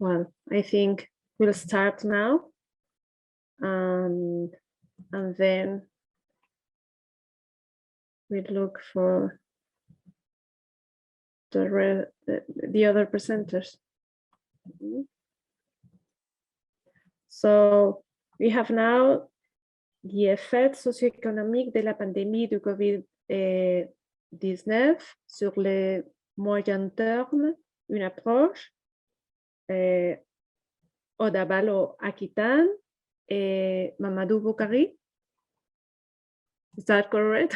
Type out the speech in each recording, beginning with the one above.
Well, I think we'll start now, and then we look for the other presenters. So we have now the effet socio-économique de la pandémie de COVID-19 sur le moyen terme, une approche Odabalo Akitan et Mamadou Boukari. Is that correct?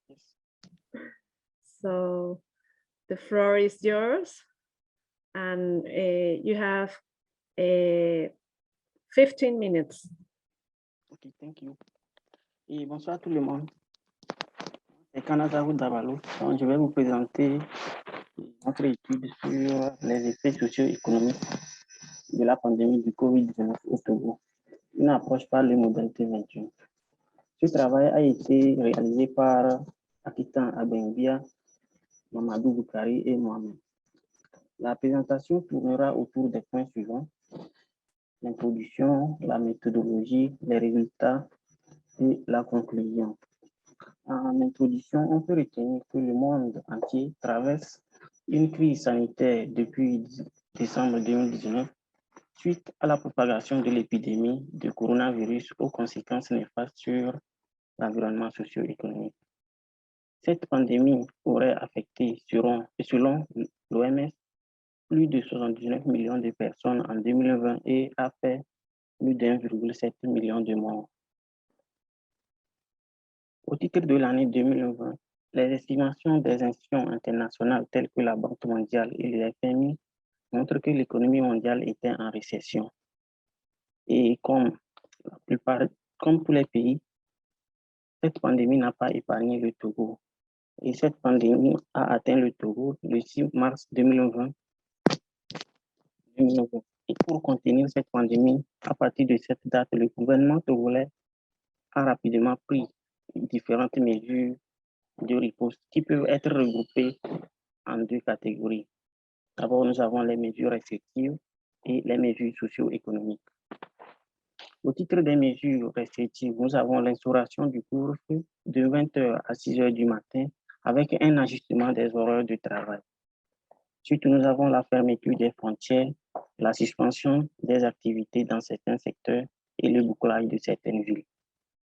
Yes. So the floor is yours, and you have 15 minutes. Ok, thank you. Et bonsoir tout le monde. C'est Canada Dabalo. Donc, je vais vous présenter notre étude sur les effets socio-économiques de la pandémie du COVID-19 au Togo. Une approche par les modalités 21. Ce travail a été réalisé par Akitan Abenbia, Mamadou Boukari et moi-même. La présentation tournera autour des points suivants: l'introduction, la méthodologie, les résultats et la conclusion. En introduction, on peut retenir que le monde entier traverse une crise sanitaire depuis décembre 2019 suite à la propagation de l'épidémie de coronavirus aux conséquences néfastes sur l'environnement socio-économique. Cette pandémie aurait affecté, selon l'OMS, plus de 79 millions de personnes en 2020 et a fait plus d'1,7 million de morts. Au titre de l'année 2020, les estimations des institutions internationales telles que la Banque mondiale et le FMI montrent que l'économie mondiale était en récession. Et comme tous les pays, cette pandémie n'a pas épargné le Togo. Et cette pandémie a atteint le Togo le 6 mars 2020. Et pour contenir cette pandémie, à partir de cette date, le gouvernement togolais a rapidement pris différentes mesures de riposte qui peuvent être regroupées en deux catégories. D'abord, nous avons les mesures restrictives et les mesures socio-économiques. Au titre des mesures restrictives, nous avons l'instauration du couvre-feu de 20h à 6h du matin avec un ajustement des horaires de travail. Ensuite, nous avons la fermeture des frontières, la suspension des activités dans certains secteurs et le bouclage de certaines villes.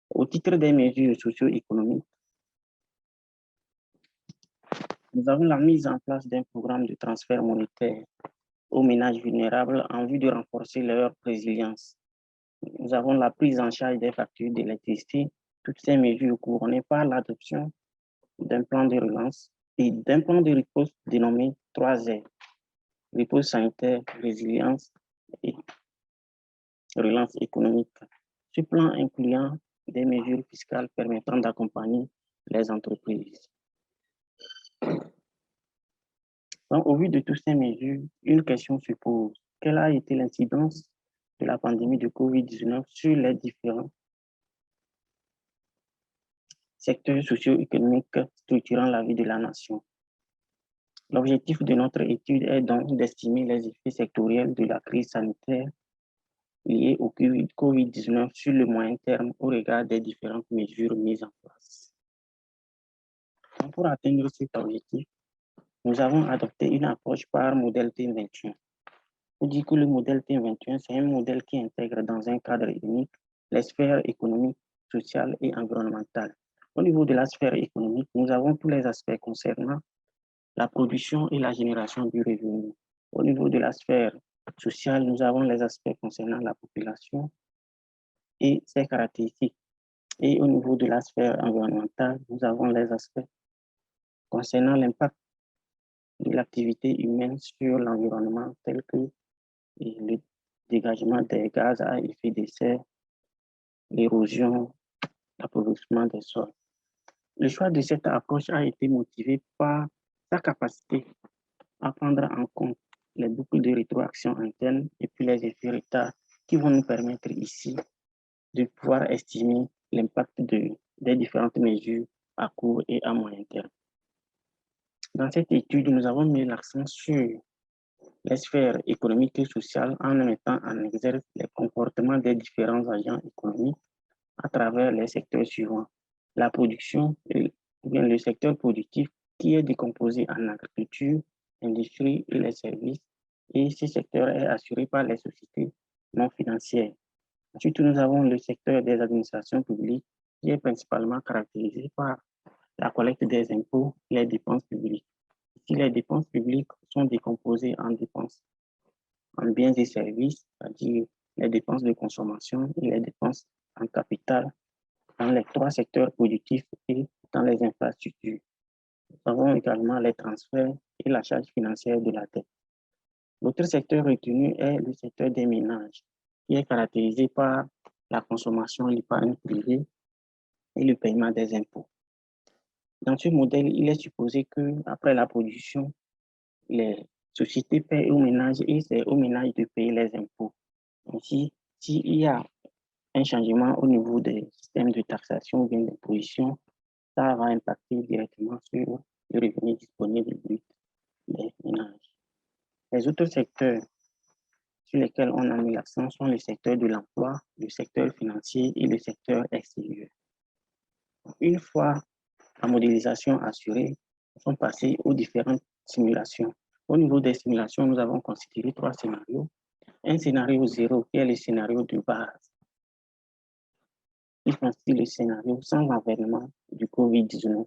Au titre des mesures socio-économiques, nous avons la mise en place d'un programme de transfert monétaire aux ménages vulnérables en vue de renforcer leur résilience. Nous avons la prise en charge des factures d'électricité, toutes ces mesures couronnées par l'adoption d'un plan de relance et d'un plan de riposte dénommé 3R, riposte sanitaire, résilience et relance économique. Ce plan incluant des mesures fiscales permettant d'accompagner les entreprises. Donc, au vu de toutes ces mesures, une question se pose: quelle a été l'incidence de la pandémie de COVID-19 sur les différents secteurs socio-économiques structurant la vie de la nation? L'objectif de notre étude est donc d'estimer les effets sectoriels de la crise sanitaire liée au COVID-19 sur le moyen terme au regard des différentes mesures mises en place. Donc, pour atteindre cet objectif, nous avons adopté une approche par modèle T21. On dit que le modèle T21, c'est un modèle qui intègre dans un cadre unique les sphères économiques, sociales et environnementales. Au niveau de la sphère économique, nous avons tous les aspects concernant la production et la génération du revenu. Au niveau de la sphère sociale, nous avons les aspects concernant la population et ses caractéristiques. Et au niveau de la sphère environnementale, nous avons les aspects concernant l'impact de l'activité humaine sur l'environnement, tel que le dégagement des gaz à effet de serre, l'érosion, l'appauvrissement des sols. Le choix de cette approche a été motivé par sa capacité à prendre en compte les boucles de rétroaction internes et puis les effets retards qui vont nous permettre ici de pouvoir estimer l'impact des différentes mesures à court et à moyen terme. Dans cette étude, nous avons mis l'accent sur les sphères économiques et sociales en mettant en exergue les comportements des différents agents économiques à travers les secteurs suivants. La production, ou bien le secteur productif qui est décomposé en agriculture, industrie et les services, et ce secteur est assuré par les sociétés non financières. Ensuite, nous avons le secteur des administrations publiques qui est principalement caractérisé par la collecte des impôts et les dépenses publiques. Ici, les dépenses publiques sont décomposées en dépenses en biens et services, c'est-à-dire les dépenses de consommation et les dépenses en capital dans les trois secteurs productifs et dans les infrastructures. Nous avons également les transferts et la charge financière de la dette. L'autre secteur retenu est le secteur des ménages, qui est caractérisé par la consommation, l'épargne privée et le paiement des impôts. Dans ce modèle, il est supposé qu'après la production, les sociétés paient aux ménages et c'est aux ménages de payer les impôts. Ainsi, s'il y a un changement au niveau des systèmes de taxation ou bien d'imposition, ça va impacter directement sur le revenu disponible brut des ménages. Les autres secteurs sur lesquels on a mis l'accent sont le secteur de l'emploi, le secteur financier et le secteur extérieur. Une fois la modélisation assurée, nous sommes passés aux différentes simulations. Au niveau des simulations, nous avons considéré 3 scénarios. Un scénario 0 qui est le scénario de base, qui constitue le scénario sans avènement du COVID-19.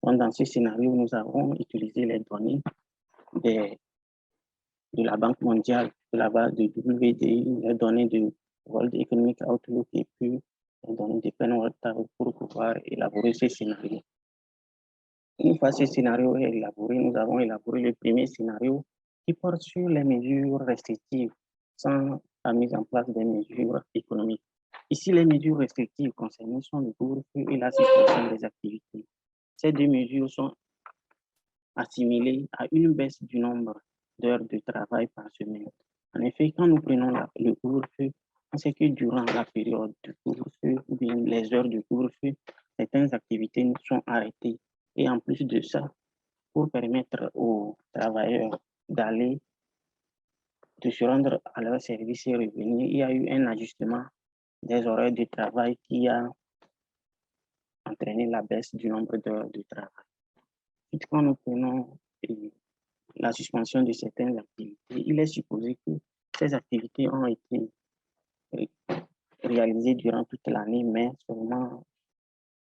Donc, dans ce scénario, nous avons utilisé les données de la Banque mondiale, de la base de WDI, les données de World Economic Outlook et puis les données de Penn pour pouvoir élaborer ce scénario. Une fois ce scénario est élaboré, nous avons élaboré le premier scénario qui porte sur les mesures restrictives sans la mise en place des mesures économiques. Ici, les mesures restrictives concernées sont le couvre-feu et la suspension des activités. Ces deux mesures sont assimilées à une baisse du nombre d'heures de travail par semaine. En effet, quand nous prenons le couvre-feu, on sait que durant la période de couvre-feu ou bien les heures de couvre-feu, certaines activités sont arrêtées. Et en plus de ça, pour permettre aux travailleurs de se rendre à leur service et revenir, il y a eu un ajustement des horaires de travail qui a entraîné la baisse du nombre d'heures de travail. Et quand nous prenons la suspension de certaines activités, il est supposé que ces activités ont été réalisées durant toute l'année, mais seulement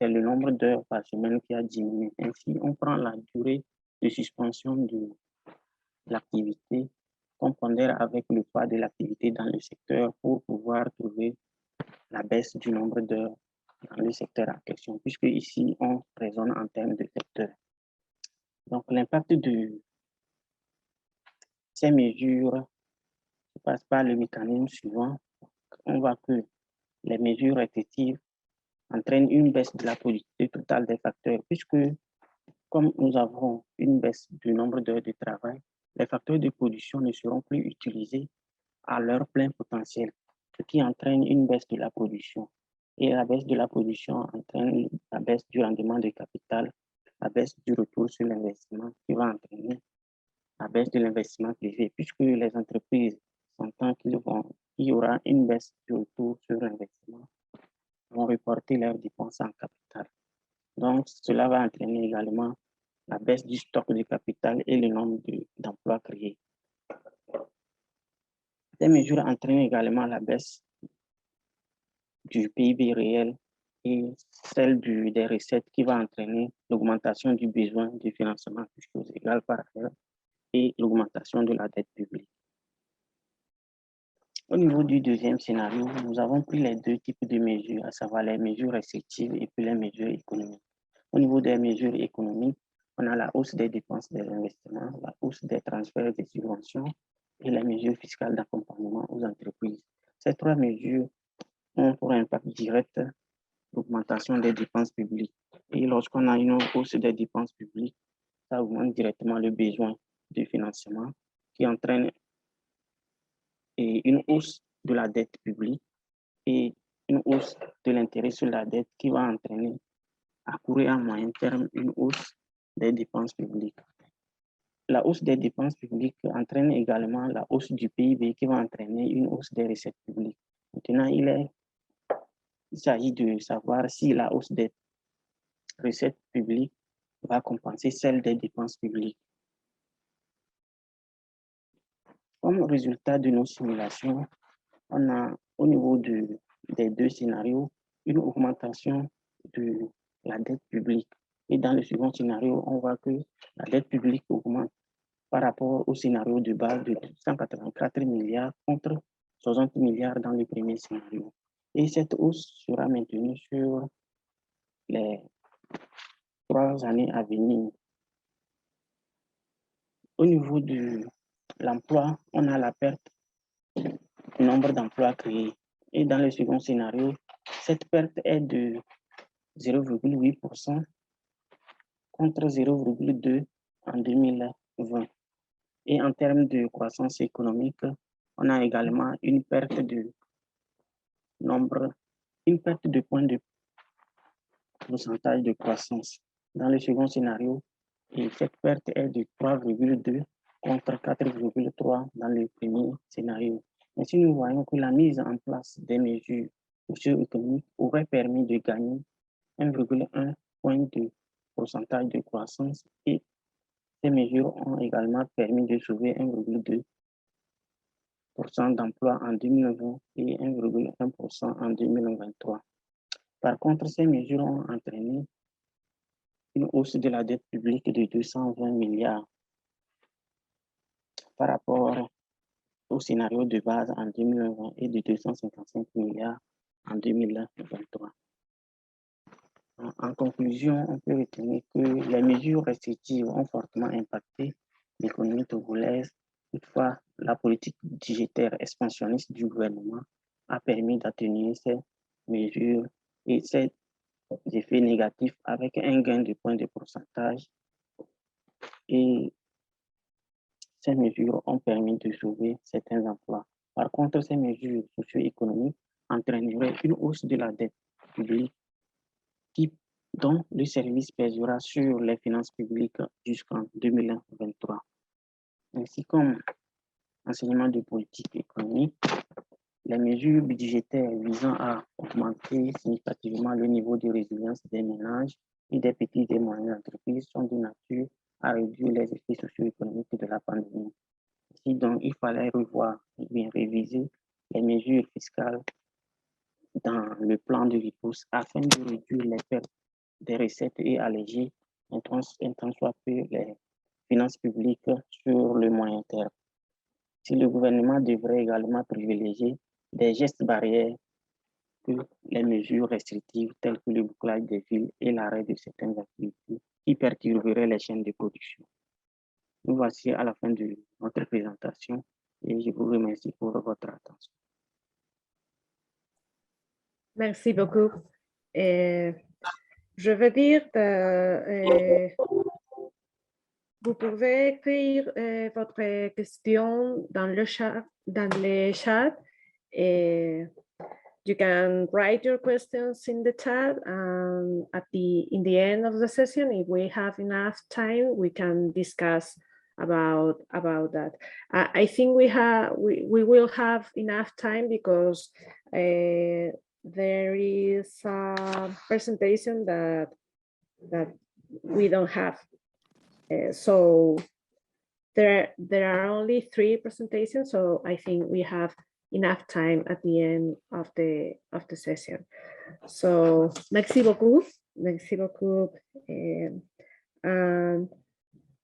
c'est le nombre d'heures par semaine qui a diminué. Ainsi, on prend la durée de suspension de l'activité, qu'on pondère avec le poids de l'activité dans le secteur pour pouvoir trouver la baisse du nombre d'heures dans le secteur en question, puisque ici, on raisonne en termes de secteur. Donc, l'impact de ces mesures se passe par le mécanisme suivant. On voit que les mesures restrictives entraînent une baisse de la productivité totale des facteurs, puisque comme nous avons une baisse du nombre d'heures de travail, les facteurs de production ne seront plus utilisés à leur plein potentiel, ce qui entraîne une baisse de la production. Et la baisse de la production entraîne la baisse du rendement de capital, la baisse du retour sur l'investissement qui va entraîner la baisse de l'investissement privé, puisque les entreprises sentant qu'il y aura une baisse du retour sur l'investissement, vont reporter leurs dépenses en capital. Donc, cela va entraîner également la baisse du stock de capital et le nombre d'emplois créés. Ces mesures entraînent également la baisse du PIB réel et celle des recettes qui va entraîner l'augmentation du besoin de financement, chose égale par ailleurs, et l'augmentation de la dette publique. Au niveau du deuxième scénario, nous avons pris les deux types de mesures, à savoir les mesures restrictives et puis les mesures économiques. Au niveau des mesures économiques, on a la hausse des dépenses des investissements, la hausse des transferts des subventions et les mesures fiscales d'accompagnement aux entreprises. Ces trois mesures ont pour impact direct l'augmentation des dépenses publiques. Et lorsqu'on a une hausse des dépenses publiques, ça augmente directement le besoin de financement qui entraîne une hausse de la dette publique et une hausse de l'intérêt sur la dette qui va entraîner à court et à moyen terme une hausse des dépenses publiques. la hausse des dépenses publiques entraîne également la hausse du PIB qui va entraîner une hausse des recettes publiques. Maintenant, il s'agit de savoir si la hausse des recettes publiques va compenser celle des dépenses publiques. Comme résultat de nos simulations, on a au niveau des deux scénarios une augmentation de la dette publique. Et dans le second scénario, on voit que la dette publique augmente par rapport au scénario de base de 184 milliards contre 60 milliards dans le premier scénario. Et cette hausse sera maintenue sur les 3 années à venir. Au niveau de l'emploi, on a la perte du nombre d'emplois créés. Et dans le second scénario, cette perte est de 0,8% contre 0,2% en 2020. Et en termes de croissance économique, on a également une perte de points de pourcentage de croissance. Dans le second scénario, et cette perte est de 3,2 contre 4,3 dans le premier scénario. Ainsi, nous voyons que la mise en place des mesures socio-économiques aurait permis de gagner 1,1 point de pourcentage de croissance et ces mesures ont également permis de sauver 1,2% d'emplois en 2020 et 1,1% en 2023. Par contre, ces mesures ont entraîné une hausse de la dette publique de 220 milliards par rapport au scénario de base en 2020 et de 255 milliards en 2023. En conclusion, on peut retenir que les mesures restrictives ont fortement impacté l'économie togolaise. Toutefois, la politique budgétaire expansionniste du gouvernement a permis d'atténuer ces mesures et ces effets négatifs avec un gain de points de pourcentage. Et ces mesures ont permis de sauver certains emplois. Par contre, ces mesures socio-économiques entraîneraient une hausse de la dette publique dont le service pèsera sur les finances publiques jusqu'en 2023. Ainsi comme enseignement de politique économique, les mesures budgétaires visant à augmenter significativement le niveau de résilience des ménages et des petites et moyennes entreprises sont de nature à réduire les effets socio-économiques de la pandémie. Ainsi donc, il fallait revoir et bien réviser les mesures fiscales dans le plan de riposte afin de réduire les pertes des recettes et alléger un tant soit peu les finances publiques sur le moyen terme. Si le gouvernement devrait également privilégier des gestes barrières que les mesures restrictives telles que le bouclage des villes et l'arrêt de certaines activités qui perturberaient les chaînes de production. Nous voici à la fin de notre présentation et je vous remercie pour votre attention. Merci beaucoup. Je veux dire que vous pouvez écrire votre question dans le chat. You can write your questions in the chat, and in the end of the session, if we have enough time, we can discuss about that. I think we will have enough time because there is a presentation that we don't have. So there are only 3 presentations, so I think we have enough time at the end of the session. So merci beaucoup. Merci beaucoup. And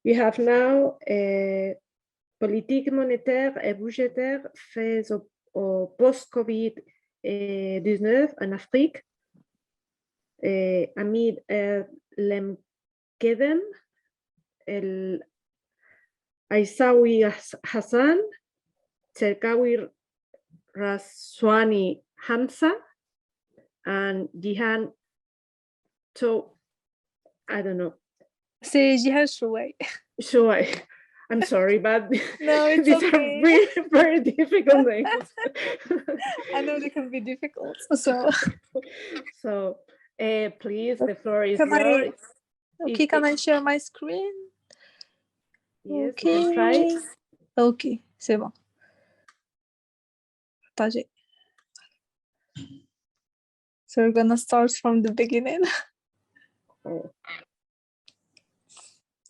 we have now politique monétaire et budgétaire face au post-COVID-19 en Afrique. Amid Lemkedem, el Aisawi Hassan, Cherkawi Raswani Hamza, and Jihan I don't know. C'est Jihan Shuai. Shuai. I'm sorry, but no, it's these okay. are very, very difficult names. I know they can be difficult. So please, the floor is yours. Can I share my screen? Yes, you can try it. Okay, c'est bon. Partager. So we're gonna start from the beginning. Oh,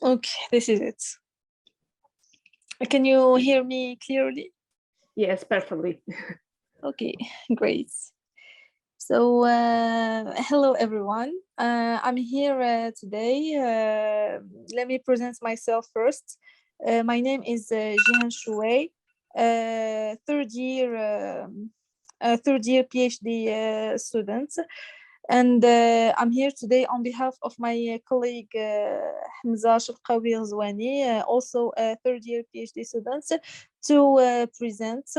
Okay, this is it. Can you hear me clearly? yes, perfectly. Okay, great. So hello everyone. I'm here today. Let me present myself first. My name is Jihan Chouet, third year PhD student, and I'm here today on behalf of my colleague Hamza Shalqawi Ghazwani, also a third year PhD student, to present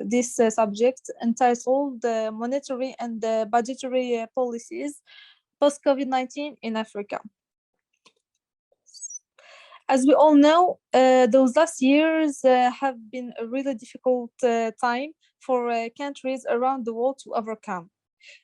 this subject entitled Monetary and Budgetary Policies Post-COVID-19 in Africa. As we all know, those last years have been a really difficult time for countries around the world to overcome.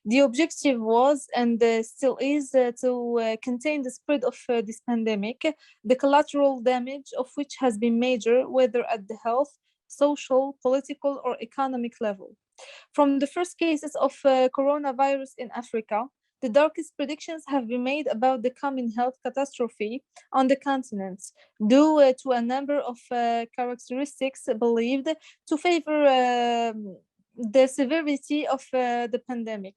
The objective was and still is to contain the spread of this pandemic, the collateral damage of which has been major, whether at the health, social, political, or economic level. From the first cases of coronavirus in Africa, the darkest predictions have been made about the coming health catastrophe on the continent, due to a number of characteristics believed to favor the severity of the pandemic.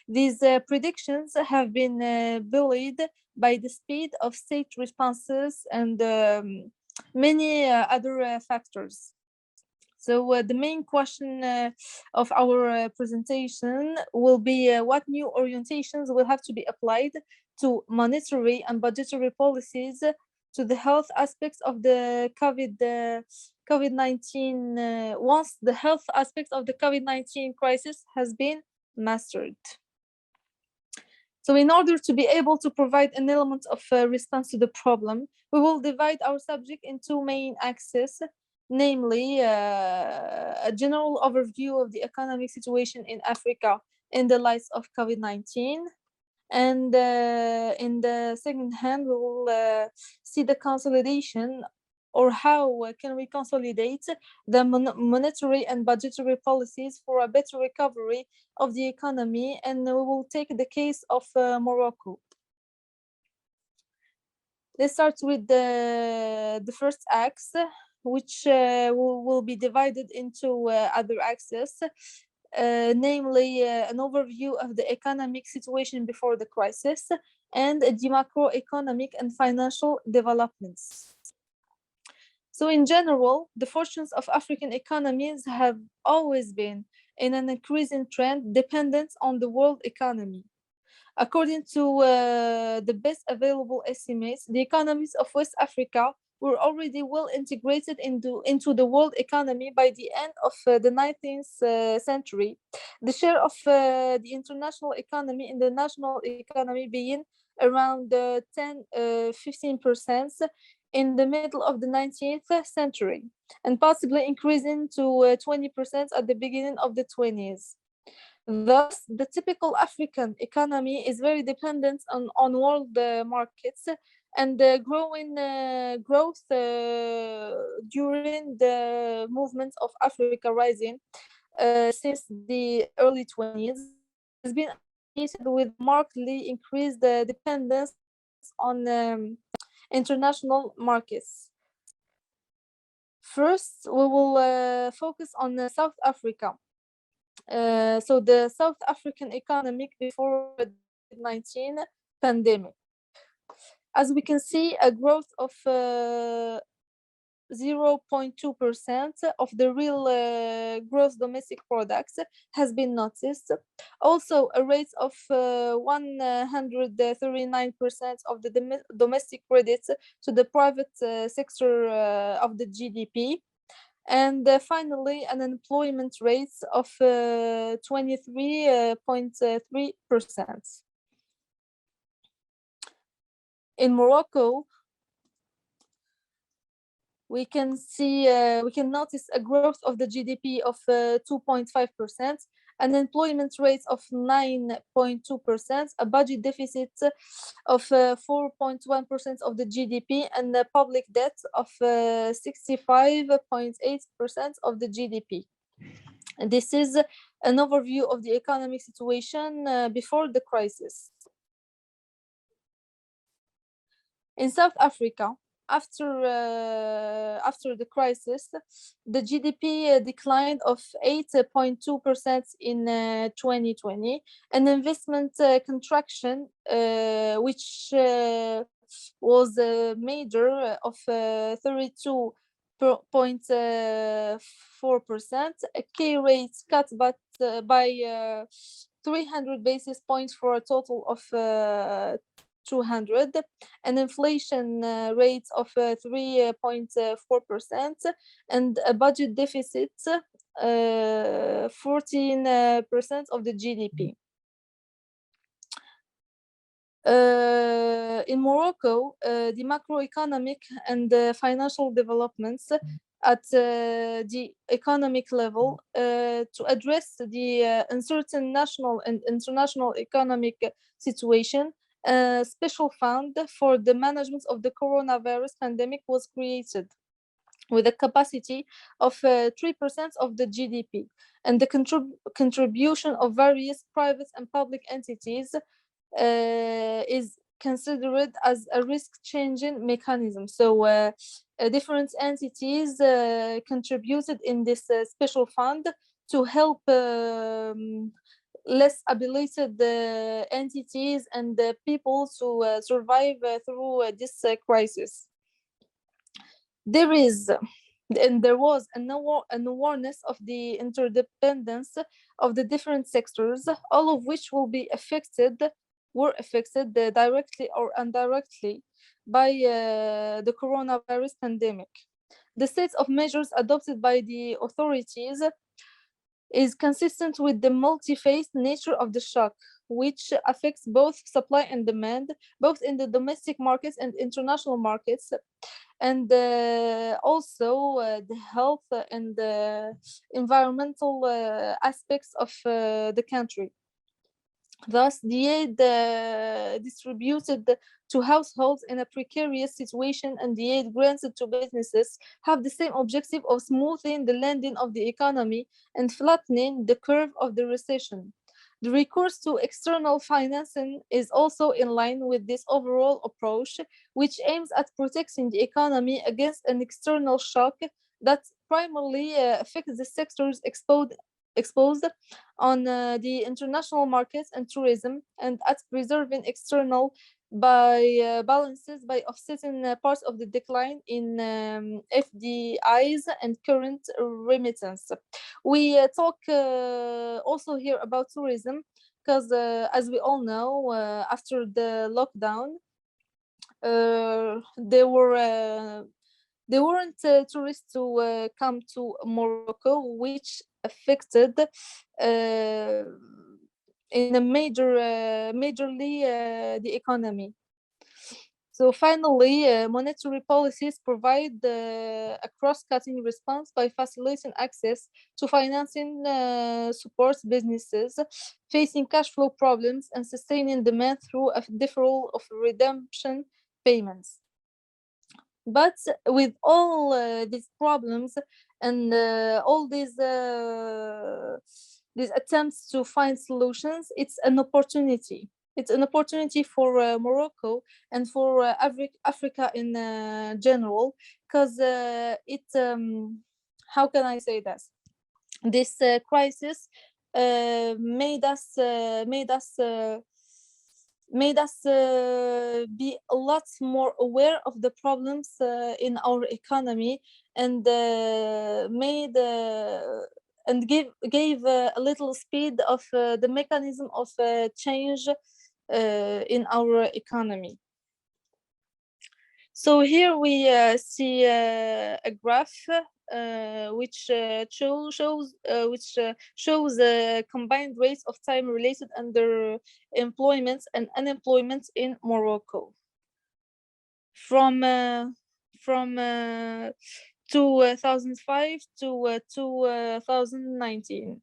These predictions have been buoyed by the speed of state responses and many other factors. So the main question of our presentation will be what new orientations will have to be applied to monetary and budgetary policies to the health aspects of the COVID-19 once the health aspects of the COVID-19 crisis has been mastered. So in order to be able to provide an element of response to the problem, we will divide our subject in two main axes, namely a general overview of the economic situation in Africa in the light of COVID-19. And in the second hand, we will see the consolidation, or how can we consolidate the monetary and budgetary policies for a better recovery of the economy. And we will take the case of Morocco. Let's start with the first axe, which will be divided into other axes, namely an overview of the economic situation before the crisis and the macroeconomic and financial developments. So in general, the fortunes of African economies have always been in an increasing trend dependent on the world economy. According to the best available estimates, the economies of West Africa were already well integrated into the world economy by the end of the 19th century. The share of the international economy in the national economy being around 10-15% in the middle of the 19th century, and possibly increasing to 20% at the beginning of the 20s. Thus, the typical African economy is very dependent on world markets, and the growth during the movement of Africa Rising since the early 20s has been associated with markedly increased dependence on international markets. First, we will focus on South Africa. So the South African economic before the COVID-19 pandemic. As we can see, a growth of 0.2% of the real gross domestic products has been noticed. Also, a rate of 139% of the domestic credits to the private sector of the GDP. And finally, an unemployment rate of 23.3%. In Morocco, we can notice a growth of the GDP of 2.5%, unemployment rates of 9.2%, a budget deficit of 4.1% of the GDP, and a public debt of 65.8% of the GDP. This is an overview of the economic situation before the crisis. In South Africa, after the crisis, the GDP declined of 8.2% in 2020, an investment contraction which was major of 32.4%, a key rate cut by 300 basis points for a total of 200, an inflation rate of 3.4%, and a budget deficit 14% of the GDP. In Morocco, the macroeconomic and financial developments at the economic level to address the uncertain national and international economic situation, a special fund for the management of the coronavirus pandemic was created with a capacity of 3% of the GDP, and the contribution of various private and public entities is considered as a risk-changing mechanism. So different entities contributed in this special fund to help less abilitated entities and people to survive through this crisis. There was an awareness of the interdependence of the different sectors, all of which were affected directly or indirectly by the coronavirus pandemic. The set of measures adopted by the authorities is consistent with the multi-phased nature of the shock, which affects both supply and demand, both in the domestic markets and international markets, and also the health and environmental aspects of the country. Thus, the aid distributed to households in a precarious situation and the aid granted to businesses have the same objective of smoothing the landing of the economy and flattening the curve of the recession. The recourse to external financing is also in line with this overall approach, which aims at protecting the economy against an external shock that primarily affects the sectors exposed on the international markets and tourism, and at preserving external balances by offsetting parts of the decline in FDIs and current remittance. We talk also here about tourism because, as we all know, after the lockdown, there weren't tourists to come to Morocco, which affected in a majorly the economy. So finally, monetary policies provide a cross-cutting response by facilitating access to financing supports businesses facing cash flow problems and sustaining demand through a deferral of redemption payments. But with all these problems and all these attempts to find solutions, it's an opportunity. It's an opportunity for Morocco and for Africa in general, because how can I say this? This crisis made us be a lot more aware of the problems in our economy, and gave a little speed of the mechanism of change in our economy. So here we see a graph which shows combined rates of time-related underemployment and unemployment in Morocco from 2005 to 2019.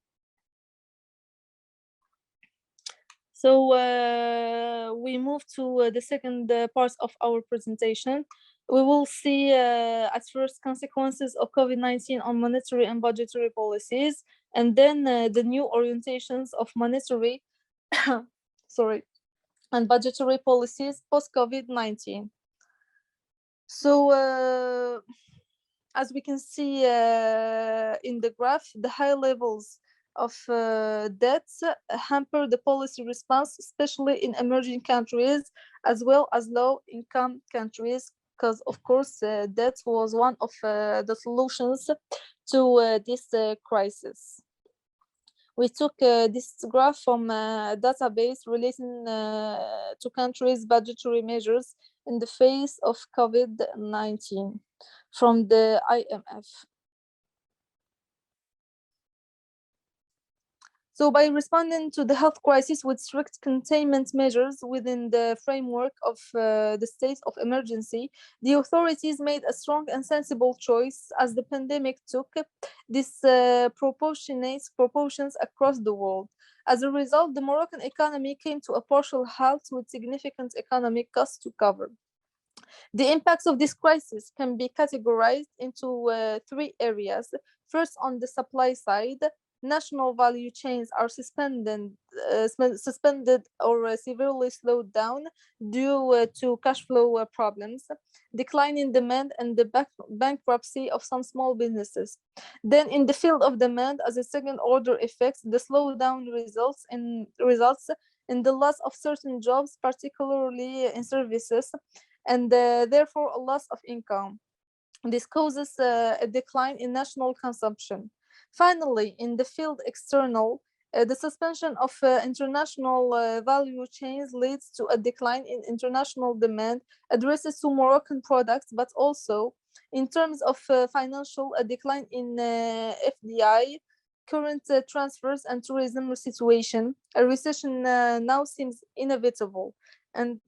So we move to the second part of our presentation. We will see at first consequences of COVID-19 on monetary and budgetary policies, and then the new orientations of monetary and budgetary policies post-COVID-19. So as we can see in the graph, the high levels of debts hamper the policy response, especially in emerging countries as well as low-income countries, because of course debt was one of the solutions to this crisis. We took this graph from a database relating to countries' budgetary measures in the face of COVID-19 from the IMF. So by responding to the health crisis with strict containment measures within the framework of the state of emergency, the authorities made a strong and sensible choice as the pandemic took disproportionate proportions across the world. As a result, the Moroccan economy came to a partial halt with significant economic costs to cover. The impacts of this crisis can be categorized into three areas. First, on the supply side, national value chains are suspended or severely slowed down due to cash flow problems, decline in demand, and the bankruptcy of some small businesses. Then in the field of demand, as a second order effect, the slowdown results in the loss of certain jobs, particularly in services, and therefore a loss of income. This causes a decline in national consumption. Finally, in the field external, the suspension of international value chains leads to a decline in international demand addresses to Moroccan products, but also in terms of financial, a decline in FDI, current transfers and tourism situation. A recession now seems inevitable, and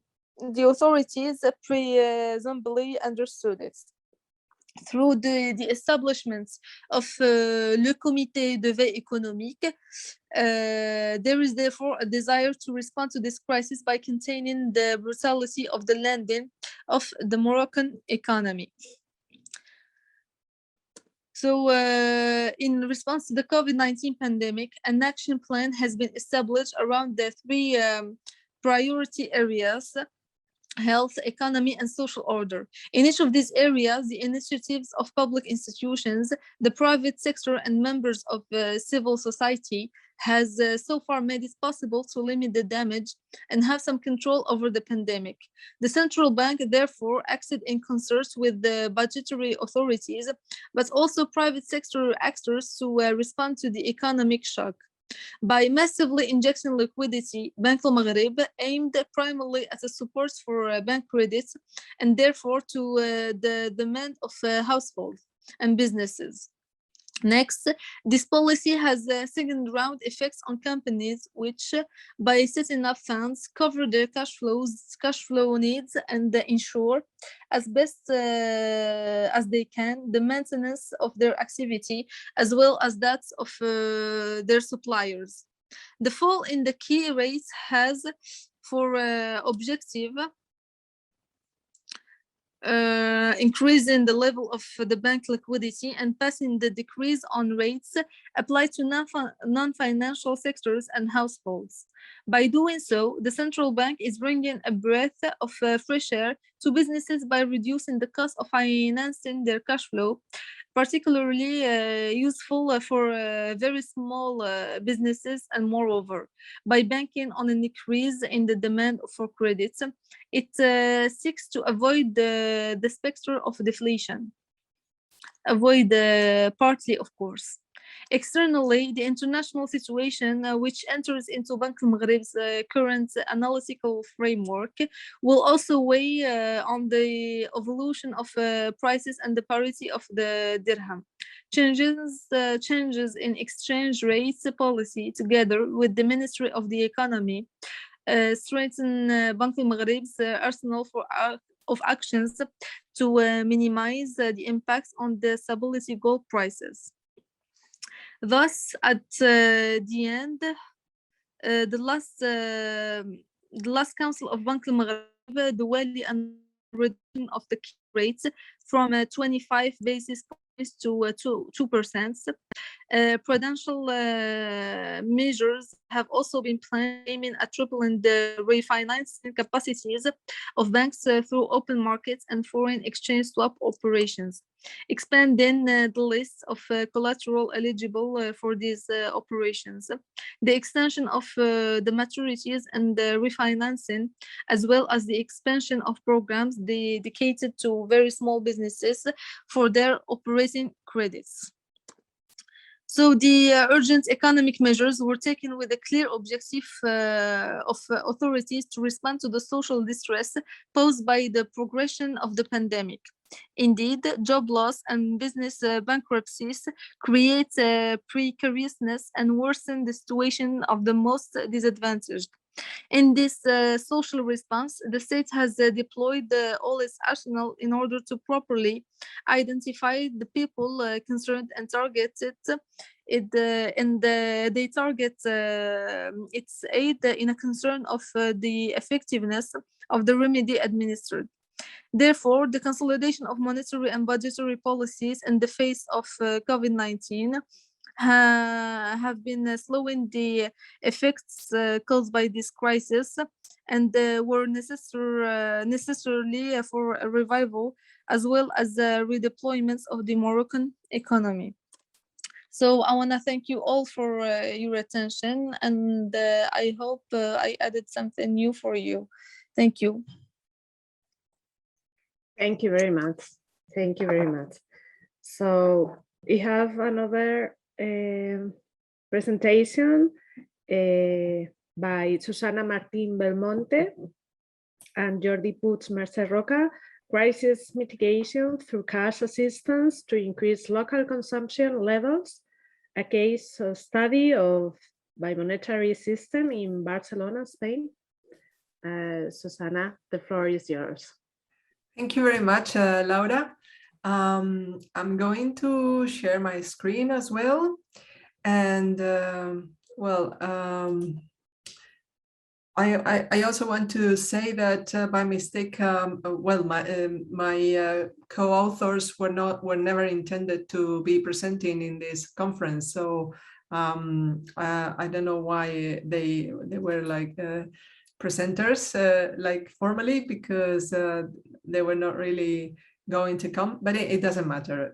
the authorities presumably understood it. Through the establishment of le Comité de veille économique, there is therefore a desire to respond to this crisis by containing the brutality of the landing of the Moroccan economy. So in response to the COVID-19 pandemic, an action plan has been established around the three priority areas: health, economy, and social order. In each of these areas, the initiatives of public institutions, the private sector, and members of civil society has so far made it possible to limit the damage and have some control over the pandemic. The central bank therefore acted in concert with the budgetary authorities, but also private sector actors to respond to the economic shock. By massively injecting liquidity, Bank al-Maghrib aimed primarily at a support for bank credits and therefore to the demand of households and businesses. Next, this policy has second round effects on companies which, by setting up funds, cover their cash flow needs and ensure as best as they can the maintenance of their activity as well as that of their suppliers. The fall in the key rates has for objective increasing the level of the bank liquidity and passing the decrease on rates applied to non-financial sectors and households. By doing so, the central bank is bringing a breath of fresh air to businesses by reducing the cost of financing their cash flow, particularly useful for very small businesses, and moreover, by banking on an increase in the demand for credits, it seeks to avoid the specter of deflation, partly, of course. Externally, the international situation, which enters into Bank al-Maghrib's current analytical framework, will also weigh on the evolution of prices and the parity of the dirham. Changes in exchange rates policy, together with the Ministry of the Economy, strengthen Bank al-Maghrib's arsenal of actions to minimize the impacts on the stability gold prices. Thus, at the end, the last council of Bank al-Maghrib, the Wali and reduction of the key rates from 25 basis points to 2%. Prudential measures have also been planned, aiming at tripling the refinancing capacities of banks through open markets and foreign exchange swap operations, expanding the list of collateral eligible for these operations, the extension of the maturities and the refinancing, as well as the expansion of programs dedicated to very small businesses for their operating credits. So the urgent economic measures were taken with a clear objective of authorities to respond to the social distress posed by the progression of the pandemic. Indeed, job loss and business bankruptcies create precariousness and worsen the situation of the most disadvantaged. In this social response, the state has deployed all its arsenal in order to properly identify the people concerned and targeted it, they target its aid in a concern of the effectiveness of the remedy administered. Therefore, the consolidation of monetary and budgetary policies in the face of COVID-19 have been slowing the effects caused by this crisis and were necessarily for a revival as well as redeployments of the Moroccan economy. So I want to thank you all for your attention, and I hope I added something new for you. Thank you. Thank you very much. Thank you very much. So we have another presentation by Susana Martín Belmonte and Jordi Puig Mercè Roca, crisis mitigation through cash assistance to increase local consumption levels, a case study of bi-monetary system in Barcelona, Spain. Susana, the floor is yours. Thank you very much, Laura. I'm going to share my screen as well. And I also want to say that by mistake, my co-authors were never intended to be presenting in this conference. So I don't know why they were like presenters like formally, because they were not really going to come, but it doesn't matter.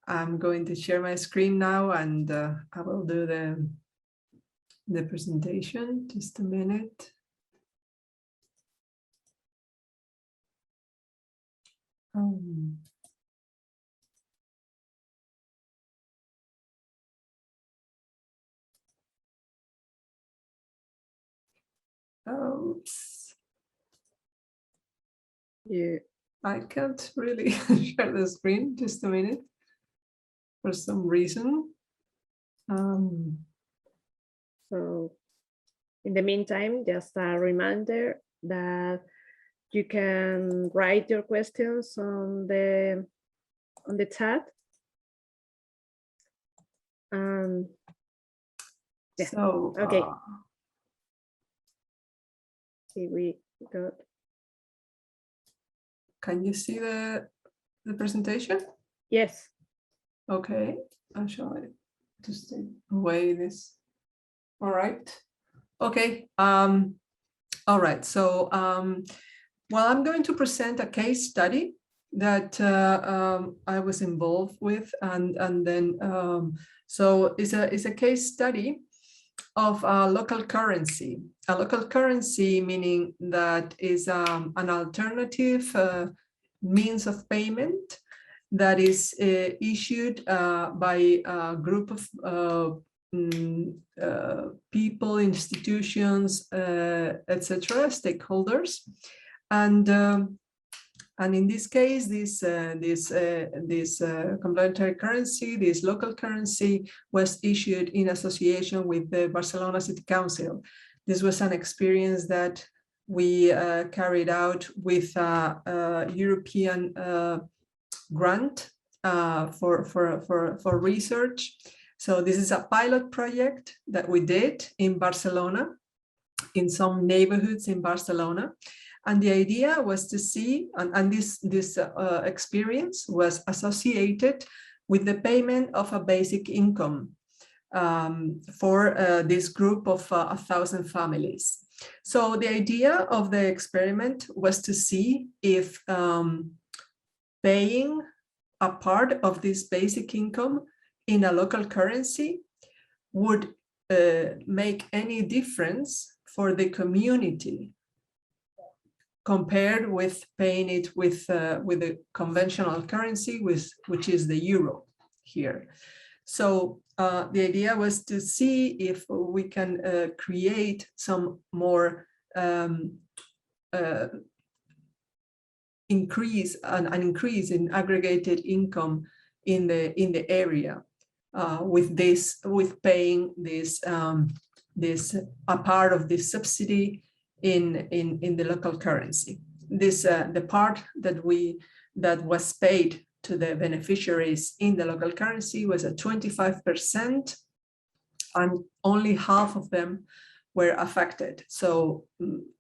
I'm going to share my screen now, and I will do the presentation. Just a minute. Oops. Yeah, I can't really share the screen. Just a minute. For some reason. So in the meantime, just a reminder that you can write your questions on the chat. Yeah. So okay. See, we got. Can you see the presentation? Yes. Okay, I'll show it. Just take away this. All right. Okay. All right. So, well, I'm going to present a case study that I was involved with, and then so it's a case study of a local currency. A local currency meaning that is an alternative means of payment that is issued by a group of people, institutions, etc., stakeholders, and in this case, this complementary currency, this local currency, was issued in association with the Barcelona City Council. This was an experience that we carried out with a European grant for research. So this is a pilot project that we did in Barcelona, in some neighborhoods in Barcelona. And the idea was to see, and this experience was associated with the payment of a basic income for this group of 1,000 families. So the idea of the experiment was to see if paying a part of this basic income in a local currency would make any difference for the community compared with paying it with a conventional currency, which is the euro here. So the idea was to see if we can create some more an increase in aggregated income in the area with paying this a part of this subsidy in the local currency. This the part that was paid to the beneficiaries in the local currency was at 25%, and only half of them were affected. So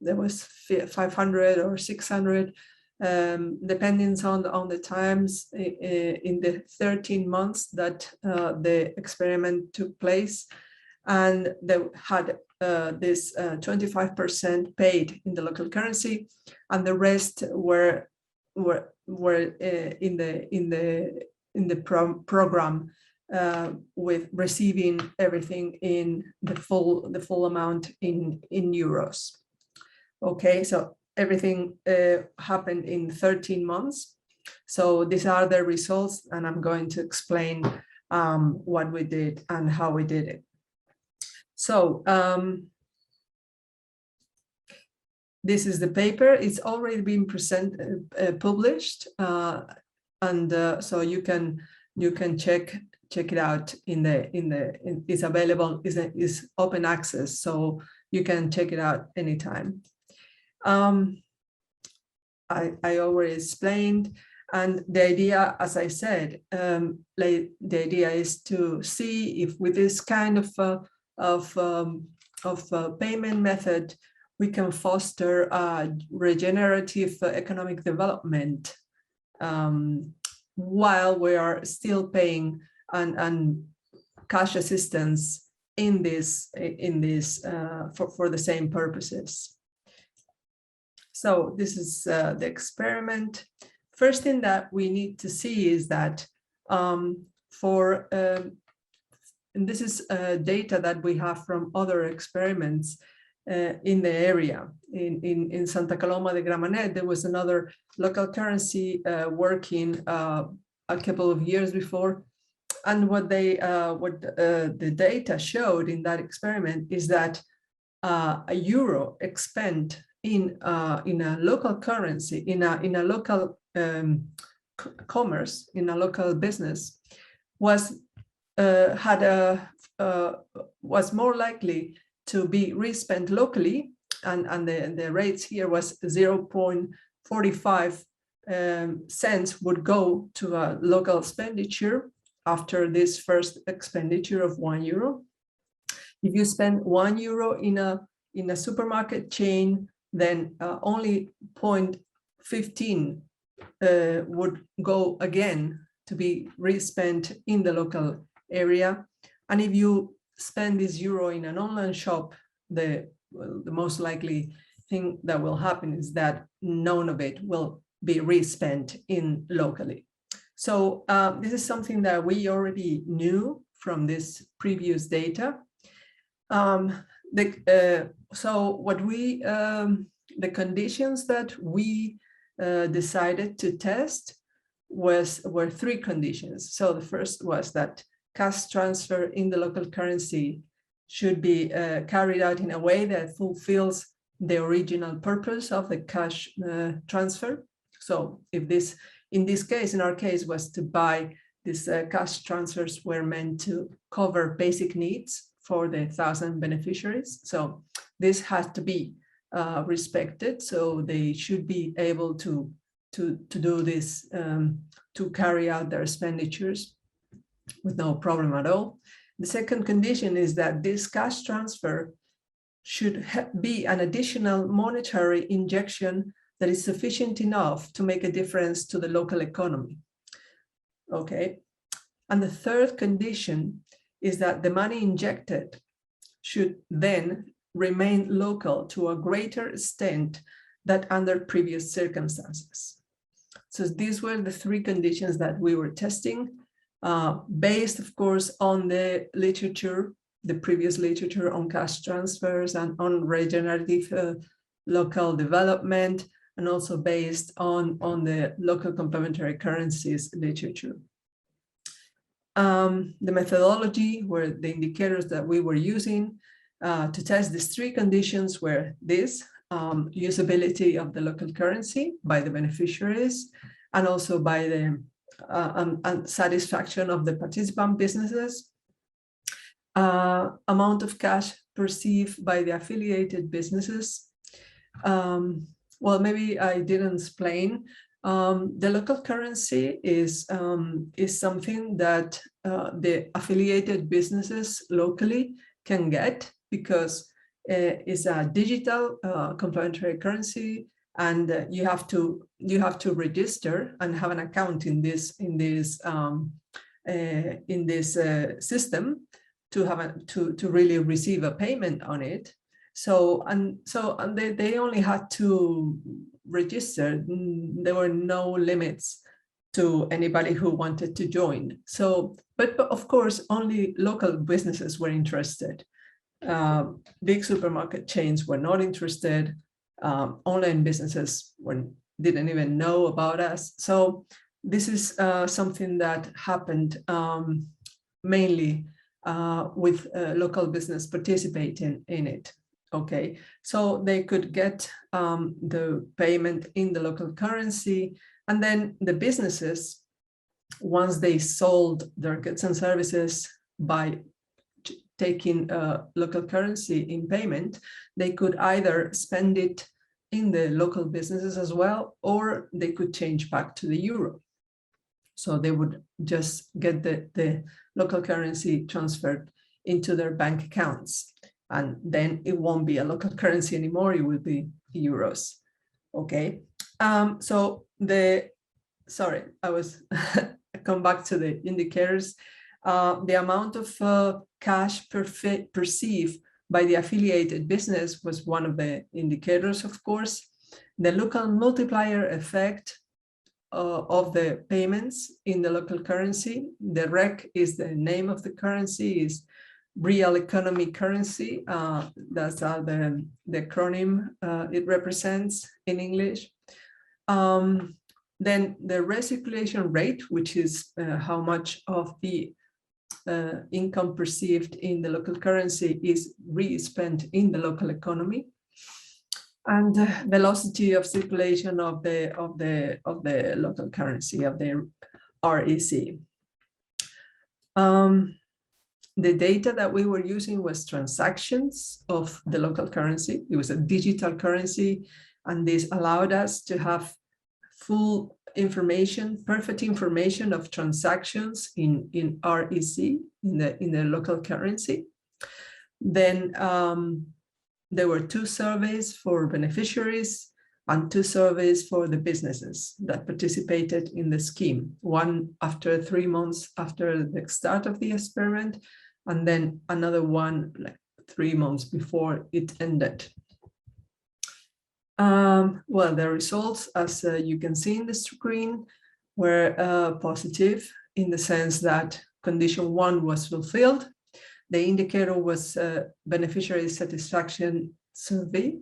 there was 500 or 600, depending on the times in the 13 months that the experiment took place, and they had this 25% paid in the local currency, and the rest were in the program with receiving everything in the full amount in euros. Okay, so everything happened in 13 months. So these are the results, and I'm going to explain what we did and how we did it. So this is the paper. It's already been published, and so you can check it out it's available. Is open access, so you can check it out anytime. I already explained, and the idea, as I said, the idea is to see if with this kind of payment method we can foster regenerative economic development while we are still paying and cash assistance in this for the same purposes. So this is the experiment. First thing that we need to see is that and this is data that we have from other experiments in the area. In Santa Coloma de Gramenet, there was another local currency working a couple of years before. And what the data showed in that experiment is that a euro expended in a local currency, in a local commerce, in a local business, was more likely to be respent locally, and the rates here was 0.45 cents would go to a local expenditure after this first expenditure of €1. If you spend €1 in a supermarket chain, then only 0.15 would go again to be respent in the local area. And if you spend this euro in an online shop, the most likely thing that will happen is that none of it will be respent in locally. So this is something that we already knew from this previous data. So what the conditions that we decided to test were three conditions. So the first was that cash transfer in the local currency should be carried out in a way that fulfills the original purpose of the cash transfer. So if this, in this case, in our case, was to buy, these cash transfers were meant to cover basic needs for the 1,000 beneficiaries. So this has to be respected. So they should be able to do this, to carry out their expenditures with no problem at all. The second condition is that this cash transfer should be an additional monetary injection that is sufficient enough to make a difference to the local economy. Okay. And the third condition is that the money injected should then remain local to a greater extent than under previous circumstances. So these were the three conditions that we were testing, based, of course, on the literature, the previous literature on cash transfers and on regenerative local development, and also based on the local complementary currencies literature. The methodology were the indicators that we were using to test these three conditions were this: usability of the local currency by the beneficiaries, and also by the satisfaction of the participant businesses, amount of cash perceived by the affiliated businesses. Well, maybe I didn't explain. The local currency is something that the affiliated businesses locally can get, because it's a digital complementary currency, and you have to register and have an account in this system to really receive a payment on it. So they only had to register. There were no limits to anybody who wanted to join. So, but of course, only local businesses were interested. Big supermarket chains were not interested. Online businesses didn't even know about us. So this is something that happened mainly with local business participating in it. Okay, so they could get the payment in the local currency, and then the businesses, once they sold their goods and services by taking local currency in payment, they could either spend it in the local businesses as well, or they could change back to the euro. So they would just get the local currency transferred into their bank accounts. And then it won't be a local currency anymore, it will be euros. Okay, so sorry, I was come back to the indicators. The amount of cash perceived by the affiliated business was one of the indicators, of course. The local multiplier effect of the payments in the local currency. The REC is the name of the currency, is real economy currency. That's the acronym it represents in English. Then the recirculation rate, which is how much of the income perceived in the local currency is re-spent in the local economy, and velocity of circulation of the local currency, of the REC. The data that we were using was transactions of the local currency. It was a digital currency, and this allowed us to have full information, perfect information of transactions in REC, in the local currency. Then there were 2 surveys for beneficiaries and 2 surveys for the businesses that participated in the scheme. One after 3 months after the start of the experiment, and then another one like 3 months before it ended. Well, the results, as you can see in the screen, were positive in the sense that condition 1 was fulfilled. The indicator was beneficiary satisfaction survey.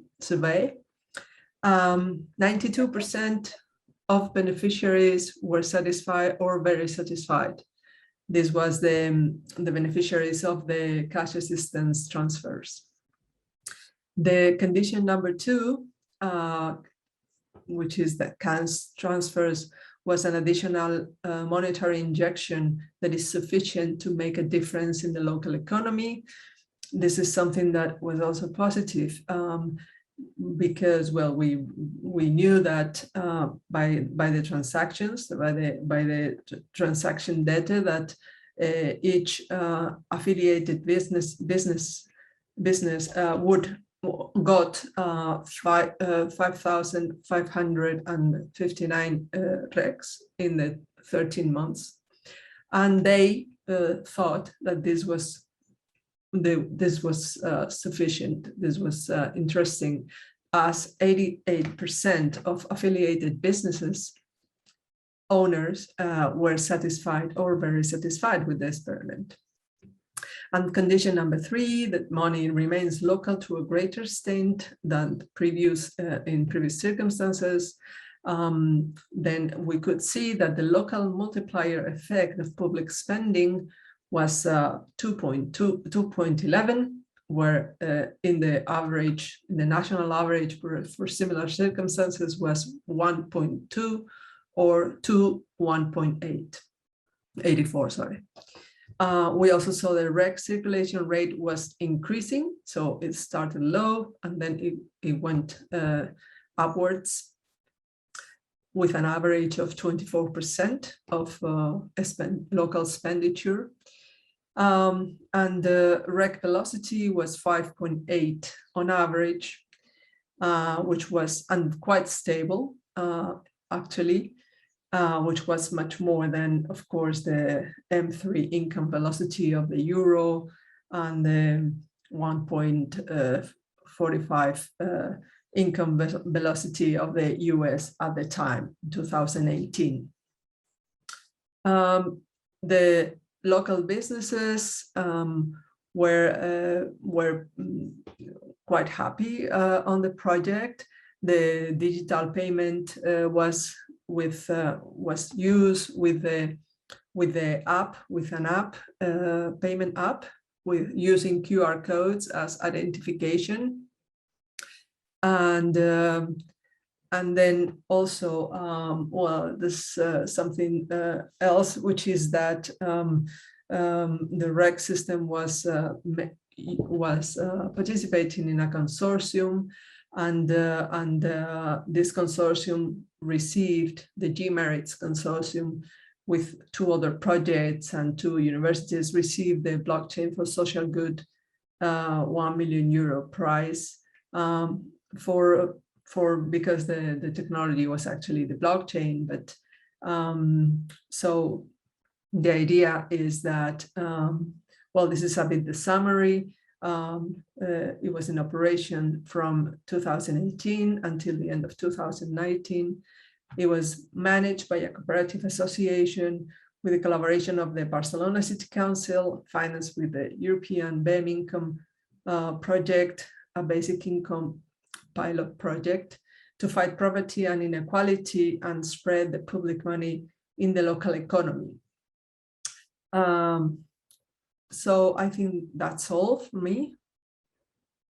92% of beneficiaries were satisfied or very satisfied. This was the beneficiaries of the cash assistance transfers. The condition number 2, which is that cash transfers, was an additional monetary injection that is sufficient to make a difference in the local economy. This is something that was also positive because, well, we knew that by the transactions, by the transaction data, that each affiliated business would got 5,559 recs in the 13 months, and they thought that this was sufficient. This was interesting, as 88% of affiliated businesses owners were satisfied or very satisfied with the experiment. And condition number 3, that money remains local to a greater extent than in previous circumstances. Then we could see that the local multiplier effect of public spending was 2.11, where in the national average for similar circumstances was 1.2 or 1.84, sorry. We also saw the rec circulation rate was increasing, so it started low and then it went upwards with an average of 24% of local expenditure. And the rec velocity was 5.8 on average, which was quite stable, actually. Which was much more than, of course, the M3 income velocity of the euro and the 1.45 income velocity of the US at the time, 2018. The local businesses were quite happy on the project. The digital payment was used with an app, payment app, with using QR codes as identification, and then also well, there's something else, which is that the rec system was participating in a consortium. And this consortium received the G-Merits consortium with 2 other projects, and 2 universities received the Blockchain for Social Good €1 million prize because the technology was actually the blockchain. But so the idea is that, well, this is a bit the summary. It was in operation from 2018 until the end of 2019. It was managed by a cooperative association with the collaboration of the Barcelona City Council, financed with the European BEM Income project, a basic income pilot project to fight poverty and inequality and spread the public money in the local economy. So I think that's all for me.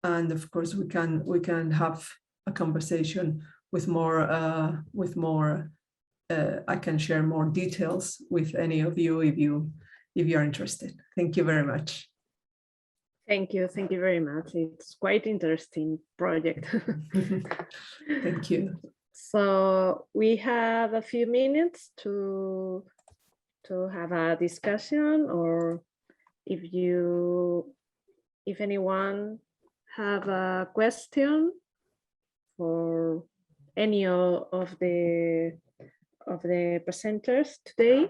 And of course, we can have a conversation with more. I can share more details with any of you if you are interested. Thank you very much. Thank you very much. It's quite interesting project. Thank you. So we have a few minutes to have a discussion, or if anyone have a question for any of the presenters today,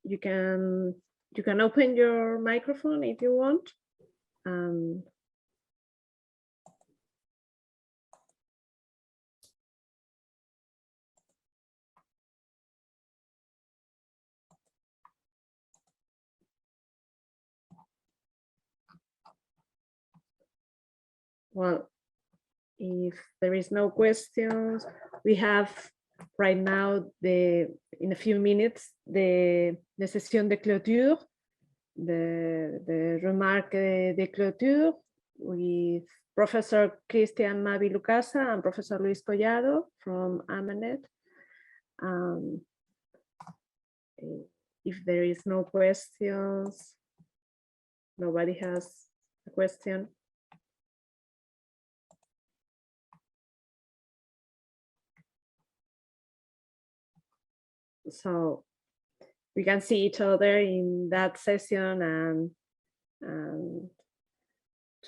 you can open your microphone if you want. Well, if there is no questions, we have right now in a few minutes the session de clôture, the remarque de clôture with Professor Cristian Mavi Lucasa and Professor Luis Collado from AMENET. If there is no questions, nobody has a question. So we can see each other in that session and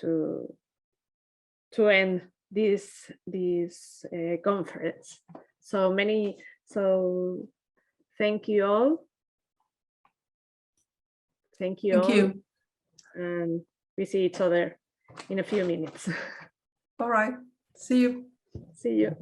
to end this conference. So thank you all. Thank you Thank all. you. And we see each other in a few minutes. All right. See you. See you.